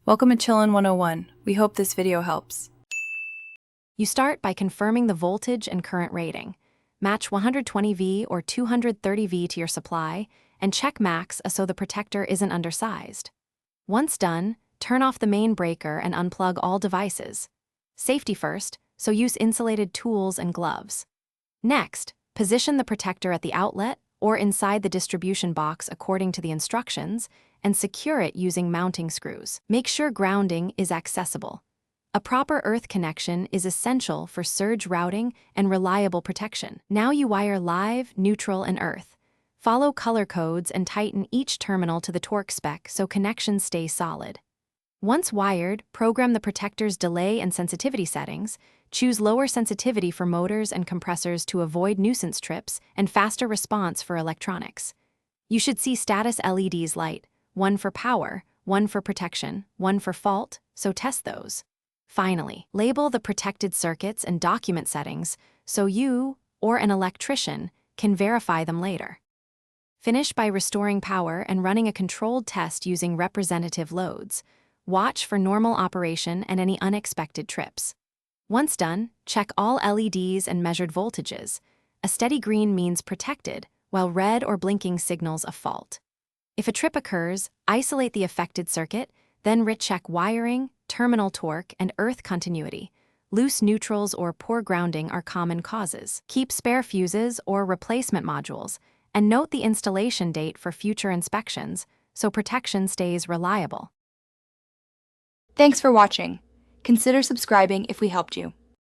Welcome to Chillin' 101. We hope this video helps. You start by confirming the voltage and current rating. Match 120V or 230V to your supply, and check max so the protector isn't undersized. Once done, turn off the main breaker and unplug all devices. Safety first, so use insulated tools and gloves. Next, position the protector at the outlet or inside the distribution box according to the instructions, and secure it using mounting screws. Make sure grounding is accessible. A proper earth connection is essential for surge routing and reliable protection. Now you wire live, neutral, and earth. Follow color codes and tighten each terminal to the torque spec so connections stay solid. Once wired, program the protector's delay and sensitivity settings. Choose lower sensitivity for motors and compressors to avoid nuisance trips and faster response for electronics. You should see status LEDs light, one for power, one for protection, one for fault, so test those. Finally, label the protected circuits and document settings so you, or an electrician, can verify them later. Finish by restoring power and running a controlled test using representative loads. Watch for normal operation and any unexpected trips. Once done, check all LEDs and measured voltages. A steady green means protected, while red or blinking signals a fault. If a trip occurs, isolate the affected circuit, then recheck wiring, terminal torque, and earth continuity. Loose neutrals or poor grounding are common causes. Keep spare fuses or replacement modules, and note the installation date for future inspections so protection stays reliable. Thanks for watching. Consider subscribing if we helped you.